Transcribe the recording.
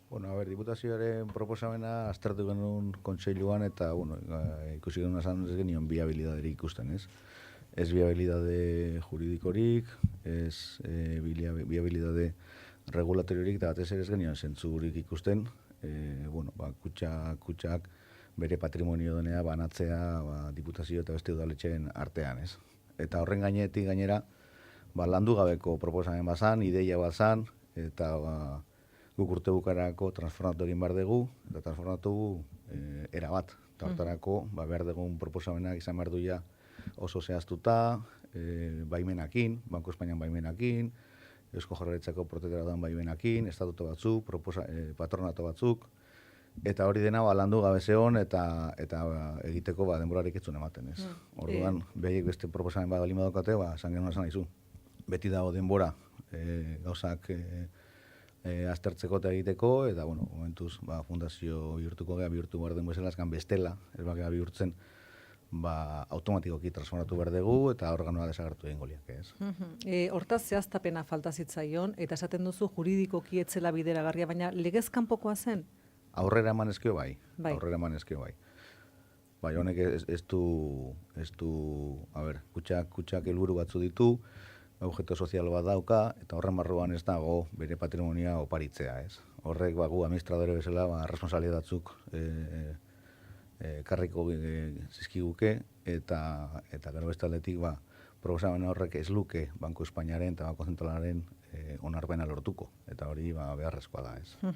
Bueno, a ber, diputazioaren proposamena aztertu genuen kontseiluan eta, bueno, ikusi genuen esan ez genion viabilidaderik ikusten, ez? Ez viabilidade juridikorik, ez viabilidade regulatoriorik, eta batez ere ez genion zentzurik ikusten, bueno, kutxak bere patrimonio denea banatzea diputazio eta beste udaletxeen artean, ez? Eta horren gainetik gainera, landu gabeko proposamen bazan, ideia bazan, eta guk urte bukarako transformatu egin behar dugu, eta transformatu erabat. Eta hortarako, behar dugun proposamenak izan behar duia oso zehaztuta, baimenakin, Banko Espainian baimenakin, Eusko Jaurlaritzako protektoratuan baimenakin, estatuto batzuk, patronato batzuk, eta hori dena landu gabe zeon eta egiteko denborarik ez zuen ematen, ez. Orduan, behaiek beste proposamen bat balima daukate, esan genuen esan nahizu. Beti dago denbora gauzak aztertzeko eta egiteko, eta, bueno, momentuz, fundazio bihurtuko gea, bihurtu behar den bezala, eskan bestela, ez bakea bihurtzen, automatikoki transformatu behar dugu, eta organoa desagertu egin goliak, ez? Hortaz zehaztapena falta zitzaion, eta esaten duzu juridikoki etzela bideragarria, baina legez kanpokoa zen? Aurrera eman ezkio bai. Aurrera eman ezkio bai. Bai, honek ez du, a ber, kutxak helburu batzu ditu, objeto sozial bat dauka, eta horren barruan ez dago bere patrimonia oparitzea, ez. Horrek gu administradore bezala responsabilitate batzuk karriko zizkiguke, eta gero bestaldetik proposamen horrek ez luke Banko Espainiaren eta Banko Zentralaren onarpena lortuko, eta hori beharrezkoa da, ez.